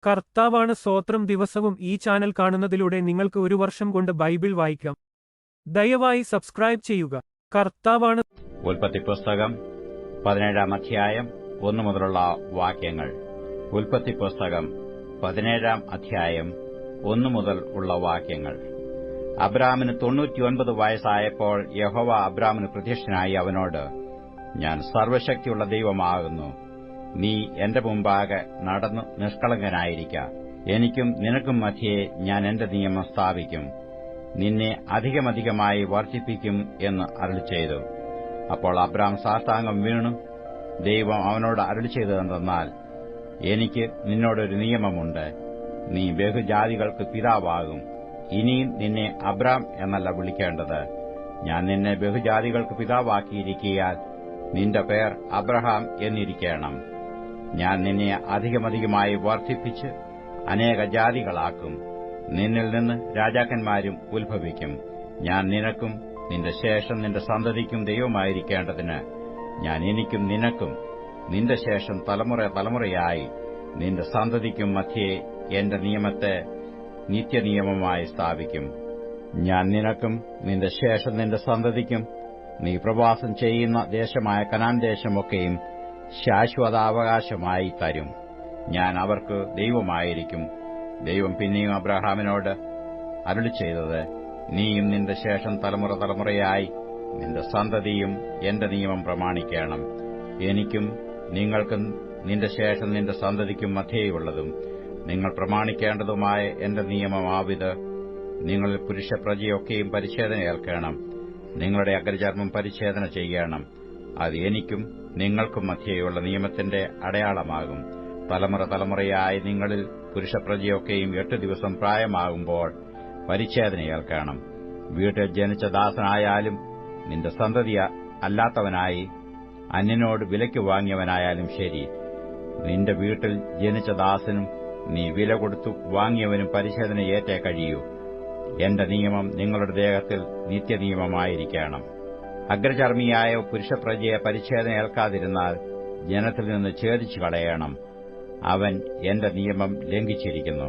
കർത്താവാണ് സ്തോത്രം. ദിവസവും ഈ ചാനൽ കാണുന്നതിലൂടെ നിങ്ങൾക്ക് ഒരു വർഷം കൊണ്ട് ബൈബിൾ വായിക്കാം. ദയവായി സബ്സ്ക്രൈബ് ചെയ്യുക. കർത്താവാണ്. ഉൽപ്പത്തി പുസ്തകം 17 അധ്യായം 1 മുതലുള്ള വാക്യങ്ങൾ. ഉൽപ്പത്തി പുസ്തകം 17 അധ്യായം 1 മുതൽ ഉള്ള വാക്യങ്ങൾ. അബ്രാമിന് 99 വയസ്സായപ്പോൾ യഹോവ അബ്രാമിന് പ്രത്യക്ഷനായി അവനോട്, ഞാൻ സർവ്വശക്തിയുള്ള ദൈവമാകുന്നു. നീ എന്റെ മുമ്പാകെ നടന്നു നിഷ്കളങ്കനായിരിക്ക. എനിക്കും നിനക്കും മധ്യേ ഞാൻ എന്റെ നിയമം സ്ഥാപിക്കും. നിന്നെ അധികമധികമായി വർദ്ധിപ്പിക്കും എന്ന് അരുളിച്ചെയ്തു. അപ്പോൾ അബ്രാം സാഷ്ടാംഗം വീണു. ദൈവം അവനോട് അരുളിച്ചെയ്തതെന്തെന്നാൽ, എനിക്ക് നിന്നോടൊരു നിയമമുണ്ട്. നീ ബഹുജാതികൾക്ക് പിതാവാകും. ഇനിയും നിന്നെ അബ്രാം എന്നല്ല വിളിക്കേണ്ടത്. ഞാൻ നിന്നെ ബഹുജാതികൾക്ക് പിതാവാക്കിയിരിക്കയാൽ നിന്റെ പേർ അബ്രഹാം എന്നിരിക്കണം. ഞാൻ നിന്നെ അധികമധികമായി വർദ്ധിപ്പിച്ച് അനേക ജാതികളാക്കും. നിന്നിൽ നിന്ന് രാജാക്കന്മാരും ഉത്ഭവിക്കും. ഞാൻ നിനക്കും നിന്റെ ശേഷം നിന്റെ സന്തതിക്കും ദൈവമായിരിക്കേണ്ടതിന് ഞാൻ എനിക്കും നിനക്കും നിന്റെ ശേഷം തലമുറ തലമുറയായി നിന്റെ സന്തതിക്കും മധ്യേ എന്റെ നിയമത്തെ നിത്യനിയമമായി സ്ഥാപിക്കും. ഞാൻ നിനക്കും നിന്റെ ശേഷം നിന്റെ സന്തതിക്കും നീ പ്രവാസം ചെയ്യുന്ന ദേശമായ കനാൻ ദേശമൊക്കെയും ശാശ്വതാവകാശമായി തരും. ഞാൻ അവർക്ക് ദൈവമായിരിക്കും. ദൈവം പിന്നെയും അബ്രഹാമിനോട് അരുളിച്ചെയ്തത്, നീയും നിന്റെ ശേഷം തലമുറ തലമുറയായി നിന്റെ സന്തതിയും എന്റെ നിയമം പ്രമാണിക്കണം. എനിക്കും നിങ്ങൾക്കും നിന്റെ ശേഷം നിന്റെ സന്തതിക്കും മധ്യേയുള്ളതും നിങ്ങൾ പ്രമാണിക്കേണ്ടതുമായ എന്റെ നിയമമാവിത്. നിങ്ങളിൽ പുരുഷപ്രജയൊക്കെയും പരിച്ഛേദന ഏൽക്കണം. നിങ്ങളുടെ അഗ്രചർമ്മം പരിച്ഛേദന ചെയ്യണം. അത് എനിക്കും നിങ്ങൾക്കും മധ്യേയുള്ള നിയമത്തിന്റെ അടയാളമാകും. തലമുറ തലമുറയായി നിങ്ങളിൽ പുരുഷപ്രജയൊക്കെയും 8 ദിവസം പ്രായമാകുമ്പോൾ പരിച്ഛേദന ഏൽക്കണം. വീട്ടിൽ ജനിച്ച ദാസനായാലും നിന്റെ സന്തതി അല്ലാത്തവനായി അന്യനോട് വിലയ്ക്ക് വാങ്ങിയവനായാലും ശരി, നിന്റെ വീട്ടിൽ ജനിച്ച ദാസനും നീ വില കൊടുത്തു വാങ്ങിയവനും പരിച്ഛേദന ഏറ്റേ കഴിയൂ. എന്റെ നിയമം നിങ്ങളുടെ ദേഹത്തിൽ നിത്യനിയമമായിരിക്കണം. അഗ്രചർമ്മിയായ പുരുഷപ്രജയെ പരിച്ഛേദന ഏൽക്കാതിരുന്നാൽ ജനത്തിൽ നിന്ന് ഛേദിച്ചു കളയണം. അവൻ എന്റെ നിയമം ലംഘിച്ചിരിക്കുന്നു.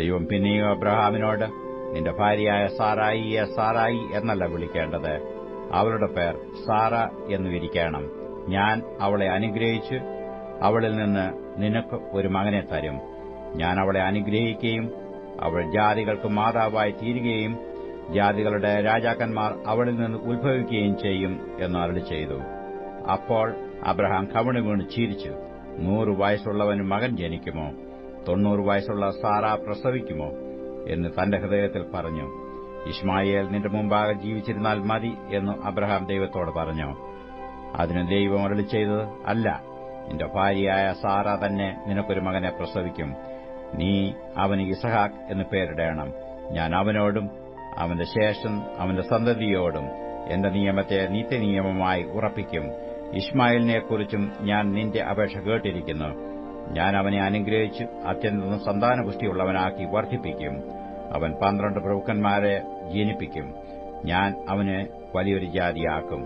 ദൈവം പിന്നെയും അബ്രഹാമിനോട്, നിന്റെ ഭാര്യയായ സാറായിയെ സാറായി എന്നല്ല വിളിക്കേണ്ടത്. അവളുടെ പേർ സാറ എന്നുവിരിക്കണം. ഞാൻ അവളെ അനുഗ്രഹിച്ച് അവളിൽ നിന്ന് നിനക്ക് ഒരു മകനെ തരും. ഞാൻ അവളെ അനുഗ്രഹിക്കുകയും അവൾ ജാതികൾക്ക് മാതാവായി തീരുകയും ജാതികളുടെ രാജാക്കന്മാർ അവളിൽ നിന്ന് ഉത്ഭവിക്കുകയും ചെയ്യും എന്ന് അരുളിച്ചെയ്തു. അപ്പോൾ അബ്രഹാം കവിണ് വീണ് ചിരിച്ചു. 100 വയസ്സുള്ളവന് മകൻ ജനിക്കുമോ? 90 വയസ്സുള്ള സാറ പ്രസവിക്കുമോ എന്ന് തന്റെ ഹൃദയത്തിൽ പറഞ്ഞു. ഇശ്മായേൽ നിന്റെ മുമ്പാകെ ജീവിച്ചിരുന്നാൽ മതി എന്ന് അബ്രഹാം ദൈവത്തോട് പറഞ്ഞു. അതിന് ദൈവം അരുളിച്ചെയ്തത്, അല്ല, നിന്റെ ഭാര്യയായ സാറ തന്നെ നിനക്കൊരു മകനെ പ്രസവിക്കും. നീ അവന് ഇസഹാക്ക് എന്ന് പേരിടേണം. ഞാൻ അവനോടും അവന്റെ ശേഷം അവന്റെ സന്തതിയോടും എന്റെ നിയമത്തെ നിത്യനിയമമായി ഉറപ്പിക്കും. ഇശ്മായേലിനെക്കുറിച്ചും ഞാൻ നിന്റെ അപേക്ഷ കേട്ടിരിക്കുന്നു. ഞാൻ അവനെ അനുഗ്രഹിച്ച് അത്യന്തം സന്താനപുഷ്ടിയുള്ളവനാക്കി വർദ്ധിപ്പിക്കും. അവൻ 12 പ്രഭുക്കന്മാരെ ജനിപ്പിക്കും. ഞാൻ അവനെ വലിയൊരു ജാതിയാക്കും.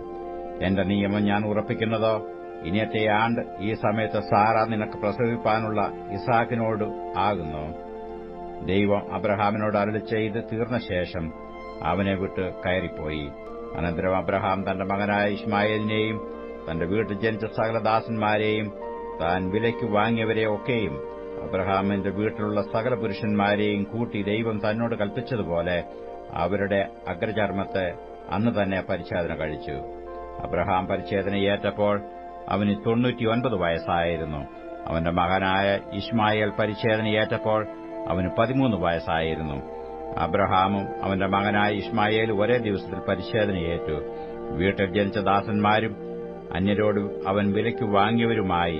എന്റെ നിയമം ഞാൻ ഉറപ്പിക്കുന്നതോ ഇനിയത്തെ ആണ്ട് ഈ സമയത്ത് സാറ നിനക്ക് പ്രസവിപ്പാനുള്ള ഇസാക്കിനോട് ആകുന്നു. ദൈവം അബ്രഹാമിനോട് അരുളിച്ചെയ്ത് തീർന്ന ശേഷം അവനെ വിട്ട് കയറിപ്പോയി. അനന്തരം അബ്രഹാം തന്റെ മകനായ ഇശ്മായേലിനെയും തന്റെ വീട്ടിൽ ജനിച്ച സകല ദാസന്മാരെയും താൻ വിലയ്ക്ക് വാങ്ങിയവരെ ഒക്കെയും അബ്രഹാമിന്റെ വീട്ടിലുള്ള സകല പുരുഷന്മാരെയും കൂട്ടി ദൈവം തന്നോട് കൽപ്പിച്ചതുപോലെ അവരുടെ അഗ്രചർമ്മത്തെ അന്ന് തന്നെ പരിച്ഛേദന കഴിച്ചു. അബ്രഹാം പരിച്ഛേദന ഏറ്റപ്പോൾ അവന് 99 വയസ്സായിരുന്നു. അവന്റെ മകനായ ഇശ്മായേൽ പരിച്ഛേദന ഏറ്റപ്പോൾ അവന് 13 വയസ്സായിരുന്നു. അബ്രഹാമും അവന്റെ മകനായ ഇശ്മായേൽ ഒരേ ദിവസത്തിൽ പരിച്ഛേദനയേറ്റു. വീട്ടിൽ ജനിച്ച ദാസന്മാരും അന്യരോട് അവൻ വിലയ്ക്ക് വാങ്ങിയവരുമായി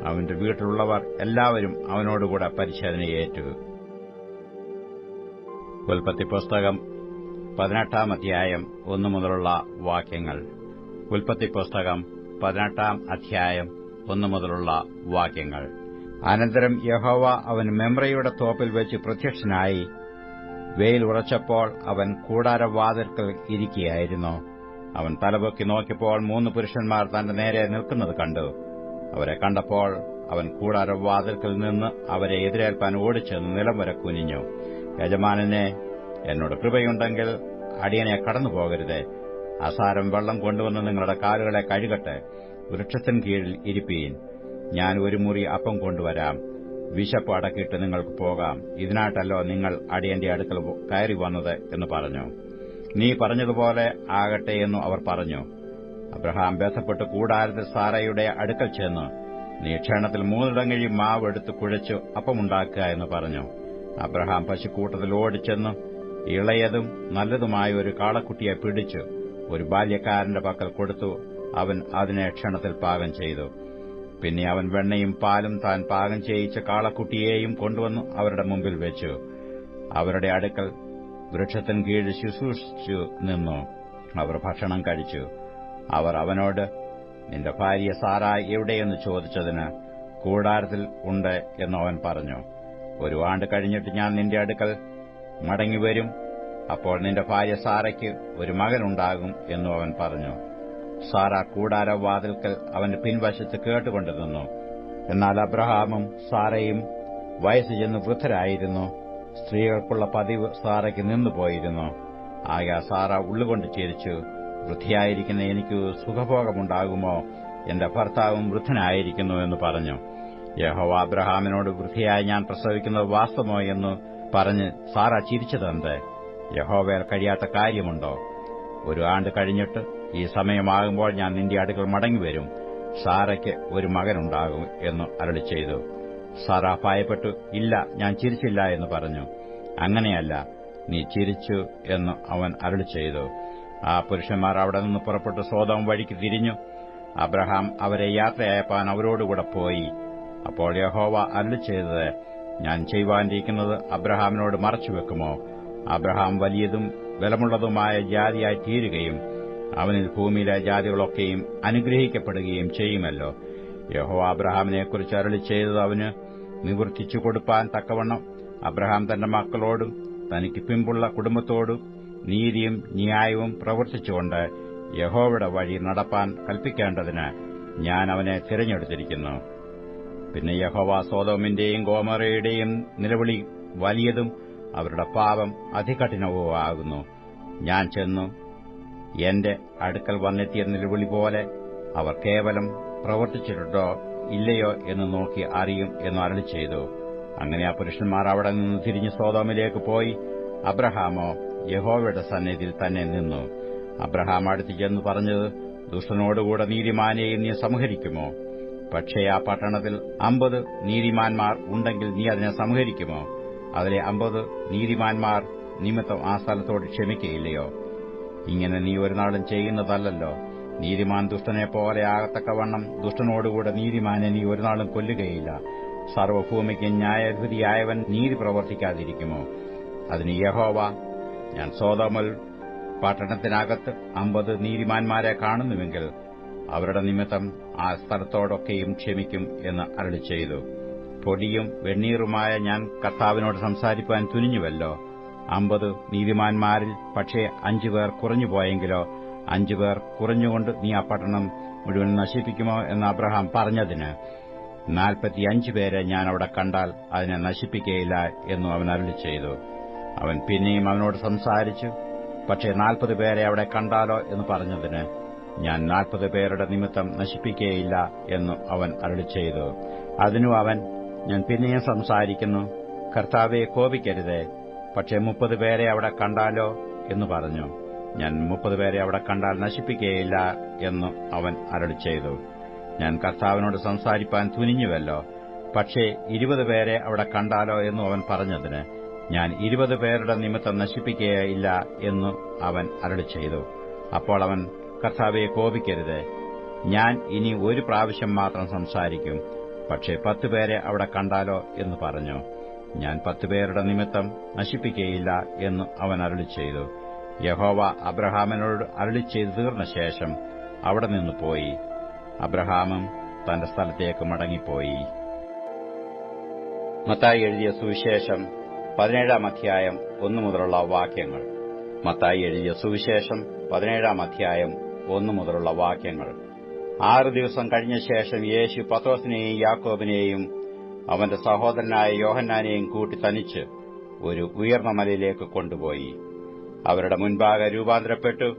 അവന്റെ വീട്ടിലുള്ളവർ എല്ലാവരും അവനോടുകൂടെ പരിച്ഛേദനയേറ്റു. ഉൽപ്പത്തി പുസ്തകം 18 അധ്യായം 1 മുതലുള്ള വാക്യങ്ങൾ. ഉൽപ്പത്തി പുസ്തകം 18 അധ്യായം 1 മുതലുള്ള വാക്യങ്ങൾ. അനന്തരം യഹോവ അവൻ മെമ്രയുടെ തോപ്പിൽ വെച്ച് പ്രത്യക്ഷനായി. വെയിൽ ഉറച്ചപ്പോൾ അവൻ കൂടാരവാതിൽക്കൽ ഇരിക്കുകയായിരുന്നു. അവൻ തലപൊക്കി നോക്കിയപ്പോൾ 3 പുരുഷന്മാർ തന്റെ നേരെ നിൽക്കുന്നത് കണ്ടു. അവരെ കണ്ടപ്പോൾ അവൻ കൂടാരവാതിൽക്കൽ നിന്ന് അവരെ എതിരേൽപ്പാൻ ഓടിച്ചെന്ന് നിലം വരെ കുനിഞ്ഞു. യജമാനനെ, എന്നോട് കൃപയുണ്ടെങ്കിൽ അടിയനെ കടന്നുപോകരുതേ. അസാരം വെള്ളം കൊണ്ടുവന്ന് നിങ്ങളുടെ കാലുകളെ കഴുകട്ടെ. വൃക്ഷത്തിന് കീഴിൽ ഇരിപ്പീൻ. ഞാൻ ഒരു മുറി അപ്പം കൊണ്ടുവരാം. വിശപ്പ് അടക്കിയിട്ട് നിങ്ങൾക്ക് പോകാം. ഇതിനായിട്ടല്ലോ നിങ്ങൾ അടിയന്റെ അടുക്കൽ കയറി വന്നത് എന്ന് പറഞ്ഞു. നീ പറഞ്ഞതുപോലെ ആകട്ടെ എന്നു അവർ പറഞ്ഞു. അബ്രഹാം ബന്ധപ്പെട്ട് കൂടാരത്തിൽ സാറയുടെ അടുക്കൽ ചെന്ന്, നീ ക്ഷണത്തിൽ 3 ഇടങ്ങഴി മാവ് എടുത്ത് കുഴച്ചു അപ്പമുണ്ടാക്കുക എന്ന് പറഞ്ഞു. അബ്രഹാം പശുക്കൂട്ടത്തിൽ ഓടിച്ചെന്ന് ഇളയതും നല്ലതുമായ ഒരു കാളക്കുട്ടിയെ പിടിച്ചു ഒരു ബാല്യക്കാരന്റെ പക്കൽ കൊടുത്തു. അവൻ അതിനെ ക്ഷണത്തിൽ പാകം ചെയ്തു. പിന്നെ അവൻ വെണ്ണയും പാലും താൻ പാകം ചെയ്യിച്ച കാളക്കുട്ടിയെയും കൊണ്ടുവന്നു അവരുടെ മുമ്പിൽ വെച്ചു. അവരുടെ അടുക്കൽ വൃക്ഷത്തിന് കീഴിൽ ശുശ്രൂഷിച്ചു നിന്നു. അവർ ഭക്ഷണം കഴിച്ചു. അവർ അവനോട്, നിന്റെ ഭാര്യ സാറായി എവിടെയെന്ന് ചോദിച്ചതിന്, കൂടാരത്തിൽ ഉണ്ട് എന്ന് അവൻ പറഞ്ഞു. 1 ആണ്ട് കഴിഞ്ഞിട്ട് ഞാൻ നിന്റെ അടുക്കൽ മടങ്ങിവരും. അപ്പോൾ നിന്റെ ഭാര്യ സാറയ്ക്ക് ഒരു മകനുണ്ടാകും എന്നു അവൻ പറഞ്ഞു. സാറ കൂടാരവാതിൽക്കൽ അവന്റെ പിൻവശത്ത് കേട്ടുകൊണ്ടു നിന്നു. എന്നാൽ അബ്രഹാമും സാറയും വയസ്സ് ചെന്ന് വൃദ്ധരായിരുന്നു. സ്ത്രീകൾക്കുള്ള പതിവ് സാറയ്ക്ക് നിന്നുപോയിരുന്നു. ആകയാൽ സാറ ഉള്ളുകൊണ്ട് ചിരിച്ചു, വൃദ്ധയായിരിക്കുന്ന എനിക്ക് സുഖഭോഗമുണ്ടാകുമോ? എന്റെ ഭർത്താവും വൃദ്ധനായിരിക്കുന്നു എന്ന് പറഞ്ഞു. യഹോവ അബ്രഹാമിനോട്, വൃദ്ധയായി ഞാൻ പ്രസവിക്കുന്നത് വാസ്തവമോ എന്ന് പറഞ്ഞ് സാറ ചിരിച്ചതെന്ത്? യഹോവയാൽ കഴിയാത്ത കാര്യമുണ്ടോ? 1 ആണ്ട് കഴിഞ്ഞിട്ട് ഈ സമയമാകുമ്പോൾ ഞാൻ നിന്റെ അടുക്കൽ മടങ്ങിവരും. സാറയ്ക്ക് ഒരു മകനുണ്ടാകും എന്ന് അരുളിച്ചെയ്തു. സാറ ഭയപ്പെട്ടു, ഇല്ല, ഞാൻ ചിരിച്ചില്ല എന്ന് പറഞ്ഞു. അങ്ങനെയല്ല, നീ ചിരിച്ചു എന്ന് അവൻ അരുളിച്ചെയ്തു. ആ പുരുഷന്മാർ അവിടെ നിന്ന് പുറപ്പെട്ട് സോദോം വഴിക്ക് തിരിഞ്ഞു. അബ്രഹാം അവരെ യാത്രയയപ്പാൻ അവരോടുകൂടെ പോയി. അപ്പോൾ യഹോവ അരുളിച്ചെയ്തത്, ഞാൻ ചെയ്യുവാനിരിക്കുന്നത് അബ്രഹാമിനോട് മറച്ചുവെക്കുമോ? അബ്രഹാം വലിയതും ബലമുള്ളതുമായ ജാതിയായി തീരുകയും അവനിൽ ഭൂമിയിലെ ജാതികളൊക്കെയും അനുഗ്രഹിക്കപ്പെടുകയും ചെയ്യുമല്ലോ. യഹോവ അബ്രഹാമിനെക്കുറിച്ച് അരുളിച്ചെയ്തത് അവന് നിവർത്തിച്ചു കൊടുപ്പാൻ തക്കവണ്ണം അബ്രഹാം തന്റെ മക്കളോടും തനിക്ക് പിമ്പുള്ള കുടുംബത്തോടും നീതിയും ന്യായവും പ്രവർത്തിച്ചുകൊണ്ട് യഹോവയുടെ വഴി നടപ്പാൻ കൽപ്പിക്കേണ്ടതിന് ഞാൻ അവനെ തിരഞ്ഞെടുത്തിരിക്കുന്നു. പിന്നെ യഹോവ സോദോമിന്റെയും ഗോമോറയുടെയും നിലവിളി വലിയതും അവരുടെ പാപം അതികഠിനവുമാകുന്നു. ഞാൻ ചെന്നു എന്റെ അടുക്കൽ വന്നെത്തിയ നിലവിളി പോലെ അവർ കേവലം പ്രവർത്തിച്ചിട്ടുണ്ടോ ഇല്ലയോ എന്ന് നോക്കി അറിയും എന്ന് അരുളിച്ചെയ്തു. അങ്ങനെ ആ പുരുഷന്മാർ അവിടെ നിന്ന് തിരിഞ്ഞ് സോദോമിലേക്ക് പോയി. അബ്രഹാമോ യഹോവയുടെ സന്നിധിയിൽ തന്നെ നിന്നു. അബ്രഹാം അടുത്ത് ചെന്ന് പറഞ്ഞത്, ദുഷ്ടനോടുകൂടെ നീതിമാനെയും നീ സംഹരിക്കുമോ? പക്ഷേ ആ പട്ടണത്തിൽ 50 നീതിമാന്മാർ ഉണ്ടെങ്കിൽ നീ അതിനെ സംഹരിക്കുമോ? അതിലെ 50 നീതിമാന്മാർ നിമിത്തം ആ സ്ഥലത്തോട് ക്ഷമിക്കയില്ലയോ? ഇങ്ങനെ നീ ഒരു നാളും ചെയ്യുന്നതല്ലോ. നീതിമാൻ ദുഷ്ടനെപ്പോലെ ആകത്തക്കവണ്ണം ദുഷ്ടനോടുകൂടെ നീതിമാനെ നീ ഒരു നാളും കൊല്ലുകയില്ല. സർവ്വഭൂമിക്ക് ന്യായാധിപതിയായവൻ നീതി പ്രവർത്തിക്കാതിരിക്കുമോ? അതിന് യഹോവ, ഞാൻ സോദോമിൽ പട്ടണത്തിനകത്ത് 50 നീതിമാന്മാരെ കാണുന്നുവെങ്കിൽ അവരുടെ നിമിത്തം ആ സ്ഥലത്തോടൊക്കെയും ക്ഷമിക്കും എന്ന് അരുളിച്ചെയ്തു. പൊടിയും വെണ്ണീറുമായ ഞാൻ കർത്താവിനോട് സംസാരിപ്പാൻ തുനിഞ്ഞുവല്ലോ. 50 നീതിമാന്മാരിൽ പക്ഷേ 5 പേർ കുറഞ്ഞുപോയെങ്കിലോ? 5 പേർ കുറഞ്ഞുകൊണ്ട് നീ ആ പട്ടണം മുഴുവൻ നശിപ്പിക്കുമോ എന്ന് അബ്രഹാം പറഞ്ഞതിന്, 45 പേരെ ഞാൻ അവിടെ കണ്ടാൽ അതിനെ നശിപ്പിക്കുകയില്ല എന്നും അവൻ അരുളിച്ചെയ്തു. അവൻ പിന്നെയും അവനോട് സംസാരിച്ചു. പക്ഷേ 40 പേരെ അവിടെ കണ്ടാലോ എന്ന് പറഞ്ഞതിന്, ഞാൻ 40 പേരുടെ നിമിത്തം നശിപ്പിക്കുകയില്ല എന്നു അവൻ അരുളിച്ചെയ്തു. അതിനു അവൻ, ഞാൻ പിന്നെയും സംസാരിക്കുന്നു, കർത്താവെ കോപിക്കരുതേ. പക്ഷേ 30 പേരെ അവിടെ കണ്ടാലോ എന്ന് പറഞ്ഞു. ഞാൻ 30 പേരെ അവിടെ കണ്ടാൽ നശിപ്പിക്കുകയില്ല എന്നു അവൻ അരുളിച്ചെയ്തു. ഞാൻ കർത്താവിനോട് സംസാരിപ്പാൻ തുനിഞ്ഞുവല്ലോ. പക്ഷേ 20 പേരെ അവിടെ കണ്ടാലോ എന്നു അവൻ പറഞ്ഞതിന്, ഞാൻ 20 പേരുടെ നിമിത്തം നശിപ്പിക്കുകയില്ല എന്നു അവൻ അരുളിച്ചെയ്തു. അപ്പോൾ അവൻ, കർത്താവെ കോപിക്കരുതേ, ഞാൻ ഇനി 1 പ്രാവശ്യം മാത്രം സംസാരിക്കും. പക്ഷേ 10 പേരെ അവിടെ കണ്ടാലോ എന്ന് പറഞ്ഞു. ഞാൻ 10 പേരുടെ നിമിത്തം നശിപ്പിക്കുകയില്ല എന്ന് അവൻ അരുളിച്ചെയ്തു. യഹോവ അബ്രഹാമിനോട് അരുളിച്ചെയ്തു തീർന്ന ശേഷം അവിടെ നിന്ന് പോയി. അബ്രഹാമും തന്റെ സ്ഥലത്തേക്ക് മടങ്ങിപ്പോയി. മത്തായി എഴുതിയ സുവിശേഷം 17-ാം അധ്യായം 1 മുതലുള്ള വാക്യങ്ങൾ. മത്തായി എഴുതിയ സുവിശേഷം 17-ാം അധ്യായം 1 മുതലുള്ള വാക്യങ്ങൾ. 6 ദിവസം കഴിഞ്ഞ ശേഷം യേശു പത്രോസിനെയും യാക്കോബിനെയും അവന്റെ സഹോദരനായ യോഹന്നാനെയും കൂട്ടി തനിച്ച് ഒരു ഉയർന്ന മലയിലേക്ക് കൊണ്ടുപോയി. അവരുടെ മുൻപാകെ രൂപാന്തരപ്പെട്ടു.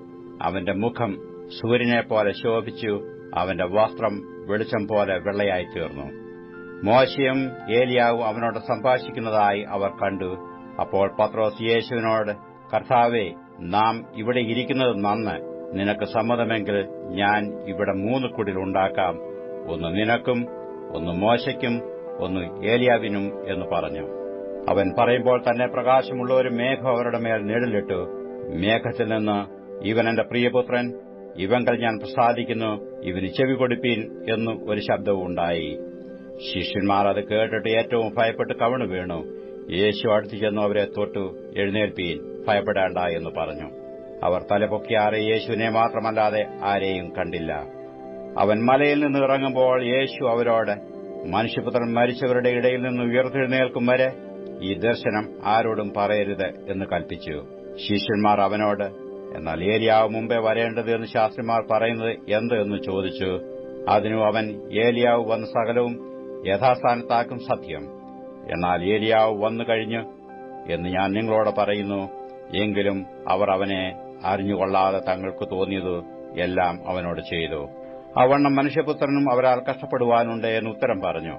അവന്റെ മുഖം സൂര്യനെപ്പോലെ ശോഭിച്ചു. അവന്റെ വസ്ത്രം വെളിച്ചം പോലെ വെള്ളയായിത്തീർന്നു. മോശയും ഏലിയാവും അവനോട് സംഭാഷിക്കുന്നതായി അവർ കണ്ടു. അപ്പോൾ പത്രോസ് യേശുവിനോട്, കർത്താവേ, നാം ഇവിടെ ഇരിക്കുന്നത് നന്ന്. നിനക്ക് സമ്മതമെങ്കിൽ ഞാൻ ഇവിടെ 3 കുടിൽ ഉണ്ടാക്കാം, ഒന്ന് നിനക്കും, ഒന്ന് മോശയ്ക്കും, ഒന്ന് ഏലിയാവിനും എന്ന് പറഞ്ഞു. അവൻ പറയുമ്പോൾ തന്നെ പ്രകാശമുള്ള ഒരു മേഘം അവരുടെ മേൽ നിഴലിട്ടു. മേഘത്തിൽ നിന്ന്, ഇവൻ എന്റെ പ്രിയപുത്രൻ, ഇവങ്കൽ ഞാൻ പ്രസാദിക്കുന്നു, ഇവന് ചെവി കൊടുപ്പീൻ എന്നു ഒരു ശബ്ദവും ഉണ്ടായി. ശിഷ്യന്മാർ അത് കേട്ടിട്ട് ഏറ്റവും ഭയപ്പെട്ട് കവിണു വീണു. യേശു അടുത്തു ചെന്നു അവരെ തൊട്ടു, എഴുന്നേൽപ്പീൻ, ഭയപ്പെടേണ്ട എന്ന് പറഞ്ഞു. അവർ തലപൊക്കിയാറെ യേശുവിനെ മാത്രമല്ലാതെ ആരെയും കണ്ടില്ല. അവൻ മലയിൽ നിന്ന് ഇറങ്ങുമ്പോൾ യേശു അവരോട്, മനുഷ്യപുത്രൻ മരിച്ചവരുടെ ഇടയിൽ നിന്ന് ഉയർത്തെഴുന്നേൽക്കും വരെ ഈ ദർശനം ആരോടും പറയരുത് എന്ന് കൽപ്പിച്ചു. ശിഷ്യന്മാർ അവനോട്, എന്നാൽ ഏലിയാവ് മുമ്പേ വരേണ്ടത് എന്ന് ശാസ്ത്രിമാർ പറയുന്നത് എന്ത് എന്ന് ചോദിച്ചു. അതിനു അവൻ, ഏലിയാവ് വന്ന് സകലവും യഥാസ്ഥാനത്താക്കും സത്യം. എന്നാൽ ഏലിയാവ് വന്നു കഴിഞ്ഞു എന്ന് ഞാൻ നിങ്ങളോട് പറയുന്നു. എങ്കിലും അവർ അവനെ അറിഞ്ഞുകൊള്ളാതെ തങ്ങൾക്ക് തോന്നിയത് എല്ലാം അവനോട് ചെയ്തു. അവണ്ണം മനുഷ്യപുത്രനും അവരാൽ കഷ്ടപ്പെടുവാനുണ്ട് എന്ന് ഉത്തരം പറഞ്ഞു.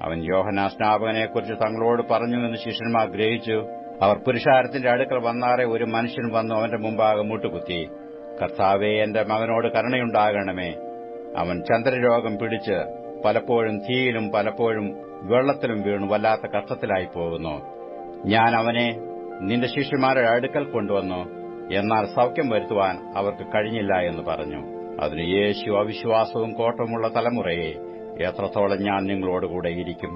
അവൻ യോഹന്നാൻ സ്നാപകനെക്കുറിച്ച് തങ്ങളോട് പറഞ്ഞു എന്ന് ശിഷ്യന്മാർ ഗ്രഹിച്ചു. അവർ പുരുഷാരത്തിന്റെ അടുക്കൽ വന്നാറെ ഒരു മനുഷ്യൻ വന്നു അവന്റെ മുമ്പാകെ മുട്ടുകുത്തി, കർത്താവേ, എന്റെ മകനോട് കരുണയുണ്ടാകണമേ. അവൻ ചന്ദ്രരോഗം പിടിച്ച് പലപ്പോഴും തീയിലും പലപ്പോഴും വെള്ളത്തിലും വീണു വല്ലാത്ത കഷ്ടത്തിലായി പോകുന്നു. ഞാൻ അവനെ നിന്റെ ശിഷ്യന്മാരുടെ അടുക്കൽ കൊണ്ടുവന്നു, എന്നാൽ സൌഖ്യം വരുത്തുവാൻ അവർക്ക് കഴിഞ്ഞില്ല എന്ന് പറഞ്ഞു. അതിന് യേശു, അവിശ്വാസവും കോട്ടവുമുള്ള തലമുറയെ, എത്രത്തോളം ഞാൻ നിങ്ങളോടുകൂടെ ഇരിക്കും,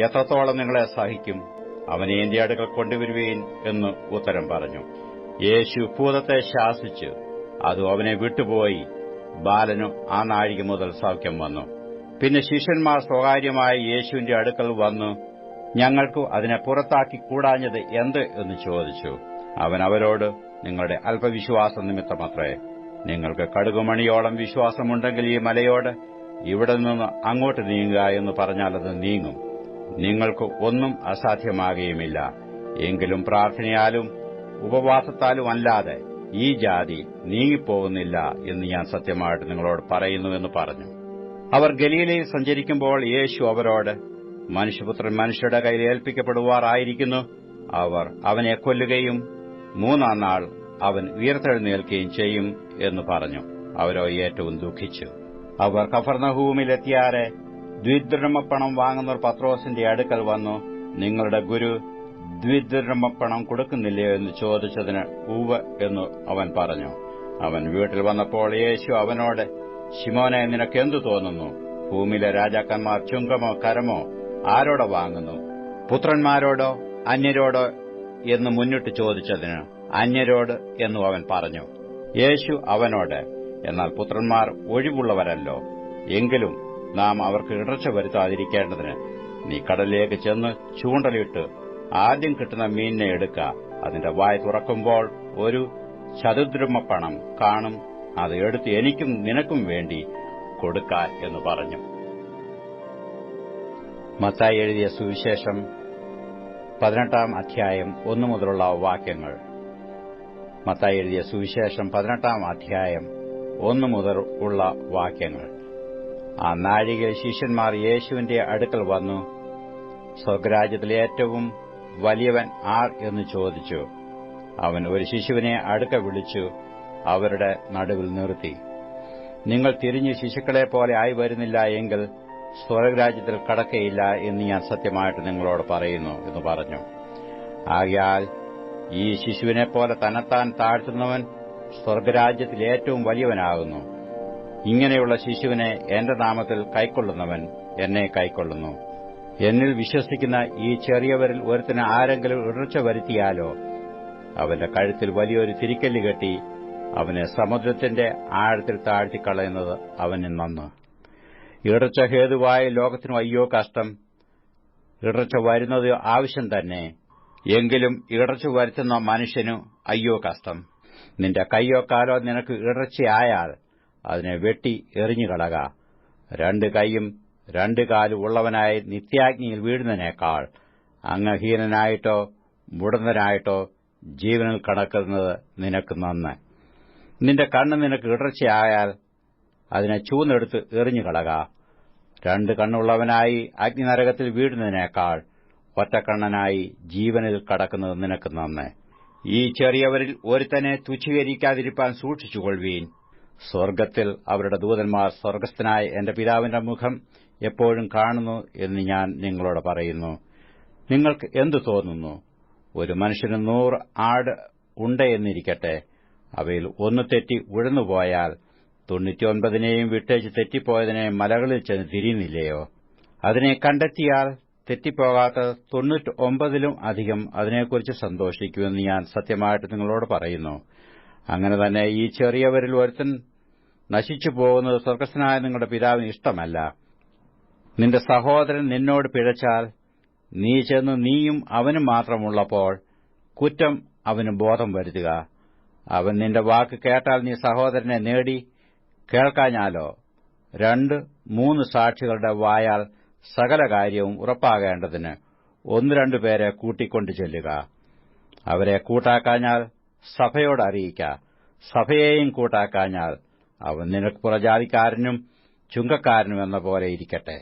എത്രത്തോളം നിങ്ങളെ സഹിക്കും, അവനെ എന്റെ അടുക്കൽ കൊണ്ടുവരുവീൻ എന്ന് ഉത്തരം പറഞ്ഞു. യേശു ഭൂതത്തെ ശാസിച്ചു, അതും അവനെ വിട്ടുപോയി. ബാലനു ആ നാഴിക മുതൽ സൌഖ്യം വന്നു. പിന്നെ ശിഷ്യന്മാർ സ്വകാര്യമായി യേശുവിന്റെ അടുക്കൽ വന്നു, ഞങ്ങൾക്ക് അതിനെ പുറത്താക്കി കൂടാഞ്ഞത് എന്ത് എന്ന് ചോദിച്ചു. അവൻ അവരോട്, നിങ്ങളുടെ അല്പവിശ്വാസം നിമിത്തമത്രേ. നിങ്ങൾക്ക് കടുകുമണിയോളം വിശ്വാസമുണ്ടെങ്കിൽ ഈ മലയോട്, ഇവിടെ നിന്ന് അങ്ങോട്ട് നീങ്ങുക എന്ന് പറഞ്ഞാൽ അത് നീങ്ങും. നിങ്ങൾക്ക് ഒന്നും അസാധ്യമാകുകയുമില്ല. എങ്കിലും പ്രാർത്ഥനയാലും ഉപവാസത്താലും അല്ലാതെ ഈ ജാതി നീങ്ങിപ്പോകുന്നില്ല എന്ന് ഞാൻ സത്യമായിട്ട് നിങ്ങളോട് പറയുന്നുവെന്ന് പറഞ്ഞു. അവർ ഗലീലയിൽ സഞ്ചരിക്കുമ്പോൾ യേശു അവരോട്, മനുഷ്യപുത്രൻ മനുഷ്യരുടെ കയ്യിൽ ഏൽപ്പിക്കപ്പെടുവാറായിരിക്കുന്നു. അവർ അവനെ കൊല്ലുകയും 3-ാം നാൾ അവൻ ഉയർത്തെഴുന്നേൽക്കുകയും ചെയ്യും എന്ന് പറഞ്ഞു. അവരോ ഏറ്റവും ദുഃഖിച്ചു. അവർ കഫർന്നഹൂമിലെത്തിയാറെ ദ്വിദ്രഹ്മപ്പണം വാങ്ങുന്നവർ പത്രോസിന്റെ അടുക്കൽ വന്നു, നിങ്ങളുടെ ഗുരു ദ്വിദ്രഹ്മപ്പണം കൊടുക്കുന്നില്ലയോ എന്ന് ചോദിച്ചതിന് ഉവ്വ് എന്ന് അവൻ പറഞ്ഞു. അവൻ വീട്ടിൽ വന്നപ്പോൾ യേശു അവനോട്, ശിമോനെ, നിനക്കെന്തു തോന്നുന്നു? ഭൂമിയിലെ രാജാക്കന്മാർ ചുങ്കമോ കരമോ ആരോടോ വാങ്ങുന്നു, പുത്രന്മാരോടോ അന്യരോടോ എന്ന് മുന്നിട്ട് ചോദിച്ചതിന് അന്യരോട് എന്നു അവൻ പറഞ്ഞു. യേശു അവനോട്, എന്നാൽ പുത്രന്മാർ ഒഴിവുള്ളവരല്ലോ. എങ്കിലും നാം അവർക്ക് ഇടർച്ച വരുത്താതിരിക്കേണ്ടതിന് നീ കടലിലേക്ക് ചെന്ന് ചൂണ്ടലിട്ട് ആദ്യം കിട്ടുന്ന മീനിനെ എടുക്ക. അതിന്റെ വായ തുറക്കുമ്പോൾ ഒരു ചതുദ്രഹ്മപ്പണം കാണും. അത് എടുത്ത് എനിക്കും നിനക്കും വേണ്ടി കൊടുക്ക എന്ന് പറഞ്ഞു. മത്തായി എഴുതിയ സുവിശേഷം 18-ാം അധ്യായം 1 മുതലുള്ള വാക്യങ്ങൾ. മത്തായി എഴുതിയ സുവിശേഷം 18-ാം അധ്യായം 1 മുതൽ ഉള്ള വാക്യങ്ങൾ. ആ നാഴികയിൽ ശിഷ്യന്മാർ യേശുവിന്റെ അടുക്കൽ വന്നു, സ്വർഗ്ഗരാജ്യത്തിലെ ഏറ്റവും വലിയവൻ ആർ എന്ന് ചോദിച്ചു. അവൻ ഒരു ശിശുവിനെ അടുക്ക വിളിച്ചു അവരുടെ നടുവിൽ നിർത്തി. നിങ്ങൾ തിരിഞ്ഞ് ശിശുക്കളെപ്പോലെ ആയി വരുന്നില്ല എങ്കിൽ സ്വർഗ്ഗരാജ്യത്തിൽ കടക്കയില്ല എന്ന് ഞാൻ സത്യമായിട്ട് നിങ്ങളോട് പറയുന്നു എന്ന് പറഞ്ഞു. ആകയാൽ ഈ ശിശുവിനെപ്പോലെ തന്നെത്താൻ താഴ്ത്തുന്നവൻ സ്വർഗ്ഗരാജ്യത്തിൽ ഏറ്റവും വലിയവനാകുന്നു. ഇങ്ങനെയുള്ള ശിശുവിനെ എന്റെ നാമത്തിൽ കൈക്കൊള്ളുന്നവൻ എന്നെ കൈക്കൊള്ളുന്നു. എന്നിൽ വിശ്വസിക്കുന്ന ഈ ചെറിയവരിൽ ഒരുത്തിന് ആരെങ്കിലും ഇടർച്ച വരുത്തിയാലോ, അവന്റെ കഴുത്തിൽ വലിയൊരു തിരിക്കല്ല് കെട്ടി അവനെ സമുദ്രത്തിന്റെ ആഴത്തിൽ താഴ്ത്തിക്കളയുന്നത് അവന് നന്ന്. ഇടർച്ച ഹേതുവായ ലോകത്തിനും അയ്യോ കഷ്ടം. ഇടർച്ച വരുന്നത് ആവശ്യം തന്നെ, എങ്കിലും ഇടർച്ച വരുത്തുന്ന മനുഷ്യനു അയ്യോ കഷ്ടം. നിന്റെ കൈയോ കാലോ നിനക്ക് ഇടർച്ചയായാൽ അതിനെ വെട്ടി എറിഞ്ഞുകളക. 2 കൈയും 2 കാലും ഉള്ളവനായി നിത്യാഗ്നിയിൽ വീഴുന്നതിനേക്കാൾ അംഗഹീനനായിട്ടോ മുടന്തനായിട്ടോ ജീവനിൽ കടക്കുന്നത് നിനക്ക് നന്ന്. നിന്റെ കണ്ണ് നിനക്ക് ഇടർച്ചയായാൽ അതിനെ ചൂന്നെടുത്ത് എറിഞ്ഞുകളക. 2 കണ്ണുള്ളവനായി അഗ്നിനരകത്തിൽ വീഴുന്നതിനേക്കാൾ ഒറ്റക്കണ്ണനായി ജീവനിൽ കടക്കുന്നത് നിനക്ക് നന്ന്. ഈ ചെറിയവരിൽ ഒരുത്തനെ തുച്ഛീകരിക്കാതിരിപ്പാൻ സൂക്ഷിച്ചുകൊള്ളുവീൻ. സ്വർഗ്ഗത്തിൽ അവരുടെ ദൂതന്മാർ സ്വർഗ്ഗസ്ഥനായ എന്റെ പിതാവിന്റെ മുഖം എപ്പോഴും കാണുന്നു എന്ന് ഞാൻ നിങ്ങളോട് പറയുന്നു. നിങ്ങൾക്ക് എന്തു തോന്നുന്നു? ഒരു മനുഷ്യന് 100 ആട് ഉണ്ടെന്നിരിക്കട്ടെ. അവയിൽ ഒന്ന് തെറ്റി ഉഴന്നുപോയാൽ 99നെയും വിട്ടേച്ച് തെറ്റിപ്പോയതിനെ മലകളിൽ ചെന്ന് തിരിയുന്നില്ലയോ? അതിനെ കണ്ടെത്തിയാൽ തെറ്റിപ്പോകാത്ത 99ലും അധികം അതിനെക്കുറിച്ച് സന്തോഷിക്കുമെന്ന് ഞാൻ സത്യമായിട്ട് നിങ്ങളോട് പറയുന്നു. അങ്ങനെ തന്നെ ഈ ചെറിയവരിൽ ഒരുത്തൻ നശിച്ചു പോകുന്നത് സ്വർഗ്ഗസ്ഥനായ നിങ്ങളുടെ പിതാവിന് ഇഷ്ടമല്ല. നിന്റെ സഹോദരൻ നിന്നോട് പിഴച്ചാൽ നീ ചെന്ന് നീയും അവനും മാത്രമുള്ളപ്പോൾ കുറ്റം അവന് ബോധം വരുത്തുക. അവൻ നിന്റെ വാക്ക് കേട്ടാൽ നീ സഹോദരനെ നേടി. കേൾക്കാഞ്ഞാലോ 2-3 സാക്ഷികളുടെ വായാൽ സകല കാര്യവും ഉറപ്പാകേണ്ടതിന് 1-2 പേരെ കൂട്ടിക്കൊണ്ടു ചെല്ലുക. അവരെ കൂട്ടാക്കാഞ്ഞാൽ സഭയോട് അറിയിക്ക. സഭയെയും കൂട്ടാക്കാഞ്ഞാൽ അവൻ നിനക്ക് പുറജാതിക്കാരനും ചുങ്കക്കാരനും എന്ന പോലെ ഇരിക്കട്ടെ.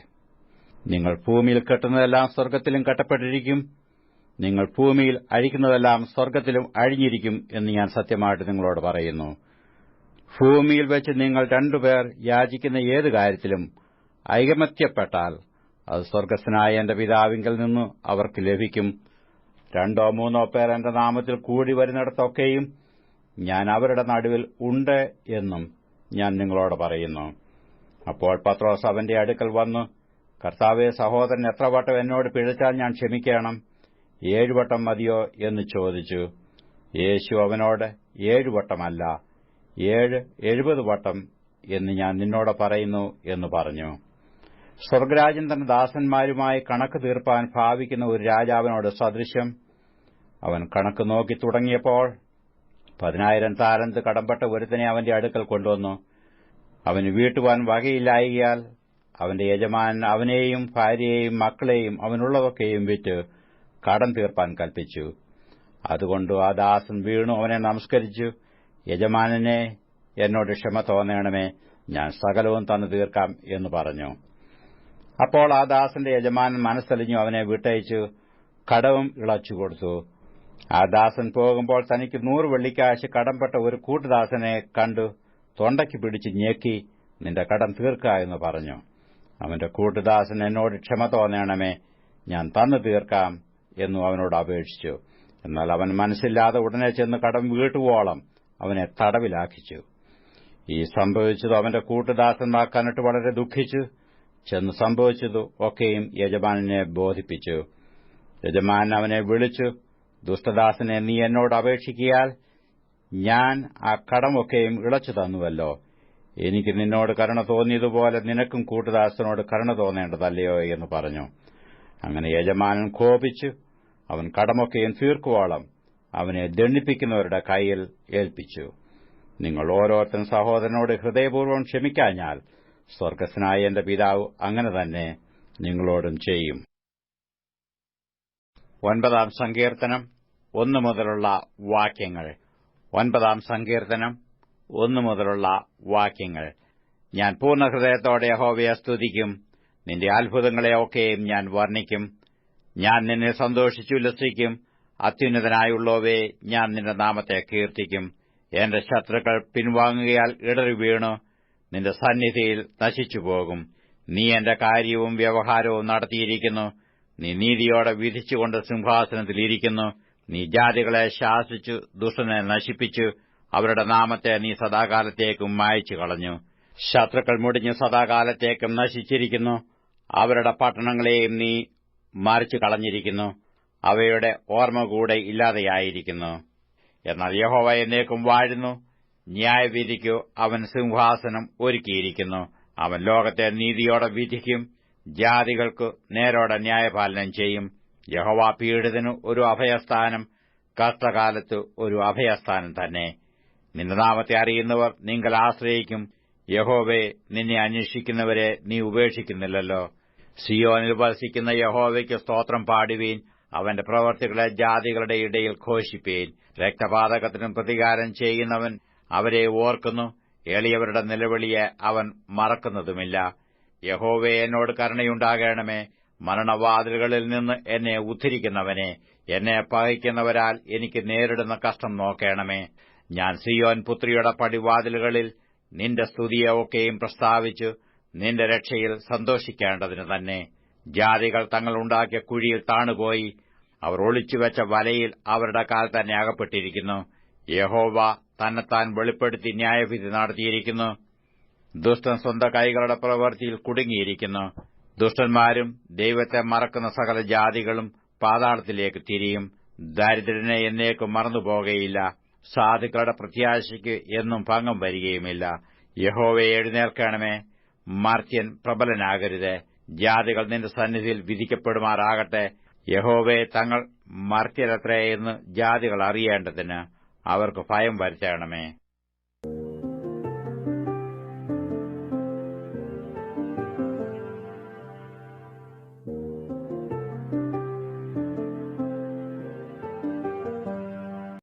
നിങ്ങൾ ഭൂമിയിൽ കെട്ടുന്നതെല്ലാം സ്വർഗ്ഗത്തിലും കെട്ടപ്പെട്ടിരിക്കും. നിങ്ങൾ ഭൂമിയിൽ അഴിക്കുന്നതെല്ലാം സ്വർഗ്ഗത്തിലും അഴിഞ്ഞിരിക്കും എന്ന് ഞാൻ സത്യമായിട്ട് നിങ്ങളോട് പറയുന്നു. ഭൂമിയിൽ വെച്ച് നിങ്ങൾ 2 പേർ യാചിക്കുന്ന ഏതു കാര്യത്തിലും ഐകമത്യപ്പെട്ടാൽ അത് സ്വർഗ്ഗസ്ഥനായ എന്റെ പിതാവിങ്കൽ നിന്ന് അവർക്ക് ലഭിക്കും. 2-3 പേർ എന്റെ നാമത്തിൽ കൂടി വരുന്നിടത്തൊക്കെയും ഞാൻ അവരുടെ നടുവിൽ ഉണ്ട് എന്നും ഞാൻ നിങ്ങളോട് പറയുന്നു. അപ്പോൾ പത്രോസ് അവന്റെ അടുക്കൽ വന്നു, കർത്താവേ, സഹോദരൻ എത്ര വട്ടം എന്നോട് പിഴച്ചാൽ ഞാൻ ക്ഷമിക്കണം? 7 വട്ടം മതിയോ എന്ന് ചോദിച്ചു. യേശു അവനോട്, 7 വട്ടമല്ല, 70 വട്ടം എന്ന് ഞാൻ നിന്നോട് പറയുന്നു എന്ന് പറഞ്ഞു. സ്വർഗരാജ്യം തന്റെ ദാസന്മാരുമായി കണക്ക് തീർപ്പാൻ ഭാവിക്കുന്ന ഒരു രാജാവിനോട് സദൃശ്യം. അവൻ കണക്ക് നോക്കി തുടങ്ങിയപ്പോൾ 10,000 താലന്ത് കടമ്പെട്ട ഒരുത്തനെ അവന്റെ അടുക്കൽ കൊണ്ടുവന്നു. അവന് വീട്ടുവാൻ വകയില്ലായകയാൽ അവന്റെ യജമാനൻ അവനെയും ഭാര്യയെയും മക്കളെയും അവനുള്ളതൊക്കെയും വിറ്റ് കടം തീർപ്പാൻ കൽപ്പിച്ചു. അതുകൊണ്ട് ആ ദാസൻ വീണു അവനെ നമസ്കരിച്ചു. യജമാനനെ, എന്നോട് ക്ഷമ തോന്നണമേ, ഞാൻ സകലവും തന്നു തീർക്കാം എന്ന് പറഞ്ഞു. അപ്പോൾ ആ ദാസന്റെ യജമാനൻ മനസ്സലിഞ്ഞു അവനെ വിട്ടയച്ചു കടവും ഇളച്ചുകൊടുത്തു. ആ ദാസൻ പോകുമ്പോൾ തനിക്ക് 100 വെള്ളിക്കാശ് കടംപെട്ട ഒരു കൂട്ടുദാസനെ കണ്ടു തൊണ്ടയ്ക്ക് പിടിച്ച് ഞെക്കി, നിന്റെ കടം തീർക്ക എന്ന് പറഞ്ഞു. അവന്റെ കൂട്ടുദാസൻ, എന്നോട് ക്ഷമ തോന്നണമേ, ഞാൻ തന്നു തീർക്കാം എന്നു അവനോട് അപേക്ഷിച്ചു. എന്നാൽ അവൻ മനസ്സില്ലാതെ ഉടനെ ചെന്ന് കടം വീട്ടുവോളം അവനെ തടവിലാക്കിച്ചു. ഈ സംഭവിച്ചത് അവന്റെ കൂട്ടുദാസന്മാർ കണ്ടിട്ട് വളരെ ദുഃഖിച്ചു. ചെന്ന് സംഭവിച്ചത് ഒക്കെയും യജമാനനെ ബോധിപ്പിച്ചു. യജമാനൻ അവനെ വിളിച്ചു, ദുഷ്ടദാസനെ, നീ എന്നോട് അപേക്ഷിക്കിയാൽ ഞാൻ ആ കടമൊക്കെയും ഇളച്ചു തന്നുവല്ലോ. എനിക്ക് നിന്നോട് കരുണ തോന്നിയതുപോലെ നിനക്കും കൂട്ടുദാസനോട് കരുണ തോന്നേണ്ടതല്ലയോ എന്ന് പറഞ്ഞു. അങ്ങനെ യജമാനൻ കോപിച്ചു അവൻ കടമൊക്കെയും തീർക്കുവോളം അവനെ ദണ്ഡിപ്പിക്കുന്നവരുടെ കൈയിൽ ഏൽപ്പിച്ചു. നിങ്ങൾ ഓരോരുത്തരും സഹോദരനോട് ഹൃദയപൂർവ്വം ക്ഷമിക്കാഞ്ഞാൽ സ്വർഗ്ഗസ്ഥനായ എന്റെ പിതാവ് അങ്ങനെ തന്നെ നിങ്ങളോടും ചെയ്യും. 9-ാം സങ്കീർത്തനം 1 മുതലുള്ള വാക്യങ്ങൾ. 9-ാം സങ്കീർത്തനം 1 മുതലുള്ള വാക്യങ്ങൾ. ഞാൻ പൂർണ്ണഹൃദയത്തോടെ യഹോവയെ സ്തുതിക്കും, നിന്റെ അത്ഭുതങ്ങളെയൊക്കെയും ഞാൻ വർണ്ണിക്കും. ഞാൻ നിന്നെ സന്തോഷിച്ചുല്ലസിക്കും, അത്യുന്നതനായുള്ളവേ, ഞാൻ നിന്റെ നാമത്തെ കീർത്തിക്കും. എന്റെ ശത്രുക്കൾ പിൻവാങ്ങുകയാൽ ഇടറി വീണു നിന്റെ സന്നിധിയിൽ നശിച്ചുപോകും. നീ എന്റെ കാര്യവും വ്യവഹാരവും നടത്തിയിരിക്കുന്നു. നീ നീതിയോടെ വിധിച്ചുകൊണ്ട് സിംഹാസനത്തിലിരിക്കുന്നു. നീ ജാതികളെ ശാസിച്ചു ദുഷ്ടനെ നശിപ്പിച്ചു. അവരുടെ നാമത്തെ നീ സദാകാലത്തേക്കും മായ്ച്ചു കളഞ്ഞു. ശത്രുക്കൾ മുടിഞ്ഞ് സദാകാലത്തേക്കും നശിച്ചിരിക്കുന്നു. അവരുടെ പട്ടണങ്ങളെയും നീ മറിച്ചു കളഞ്ഞിരിക്കുന്നു. അവയുടെ ഓർമ്മ കൂടെ ഇല്ലാതെയായിരിക്കുന്നു. എന്നാൽ യഹോവ എന്നേക്കും വാഴുന്നു. ന്യായവിധിക്കു അവൻ സിംഹാസനം ഒരുക്കിയിരിക്കുന്നു. അവൻ ലോകത്തെ നീതിയോടെ വിധിക്കും, ജാതികൾക്കു നേരോടെ ന്യായപാലനം ചെയ്യും. യഹോവ പീഡിതനു ഒരു അഭയസ്ഥാനം, കഷ്ടകാലത്ത് ഒരു അഭയസ്ഥാനം തന്നെ. നിന്റെ നാമത്തെ അറിയുന്നവർ നിങ്ങൾ ആശ്രയിക്കും. യഹോവേ, നിന്നെ അന്വേഷിക്കുന്നവരെ നീ ഉപേക്ഷിക്കുന്നില്ലല്ലോ. സിയോനിൽ വസിക്കുന്ന യഹോവയ്ക്ക് സ്തോത്രം പാടുവീൻ. അവന്റെ പ്രവർത്തികളെ ജാതികളുടെ ഇടയിൽ ഘോഷിപ്പീൻ. രക്തപാതകത്തിനും പ്രതികാരം ചെയ്യുന്നവൻ അവരെ ഓർക്കുന്നു. എളിയവരുടെ നിലവിളിയെ അവൻ മറക്കുന്നതുമില്ല. യഹോവേ, എന്നോട് കരുണയുണ്ടാകണമേ. മരണവാതിലുകളിൽ നിന്ന് എന്നെ ഉദ്ധരിക്കുന്നവനെ, എന്നെ പകയ്ക്കുന്നവരാൽ എനിക്ക് നേരിടുന്ന കഷ്ടം നോക്കണമേ. ഞാൻ സിയോൻ പുത്രിയുടെ പടിവാതിലുകളിൽ നിന്റെ സ്തുതിയെ ഒക്കെയും പ്രസ്താവിച്ചു നിന്റെ രക്ഷയിൽ സന്തോഷിക്കേണ്ടതിന് തന്നെ. ജാതികൾ തങ്ങൾ ഉണ്ടാക്കിയ കുഴിയിൽ താണുപോയി. അവർ ഒളിച്ചുവെച്ച വലയിൽ അവരുടെ കാൽ തന്നെ അകപ്പെട്ടിരിക്കുന്നു. യഹോവ തന്നെത്താൻ വെളിപ്പെടുത്തി ന്യായവിധി നടത്തിയിരിക്കുന്നു. ദുഷ്ടൻ സ്വന്തം കൈകളുടെ പ്രവൃത്തിയിൽ കുടുങ്ങിയിരിക്കുന്നു. ദുഷ്ടന്മാരും ദൈവത്തെ മറക്കുന്ന സകല ജാതികളും പാതാളത്തിലേക്ക് തിരിയും. ദരിദ്രനെ എന്നേക്കും മറന്നുപോകുകയില്ല. സാധുക്കളുടെ പ്രത്യാശയ്ക്ക് എന്നും ഭംഗം വരികയുമില്ല. യഹോവയെ, എഴുന്നേൽക്കണമേ. മർത്യൻ പ്രബലനാകരുത്. ജാതികൾ നിന്റെ സന്നിധിയിൽ വിധിക്കപ്പെടുമാറാകട്ടെ. യഹോവേ, തങ്ങൾ മർത്യരത്രേ എന്ന് ജാതികൾ അറിയേണ്ടതിന് അവർക്ക് ഭയം വരുത്തണമേ.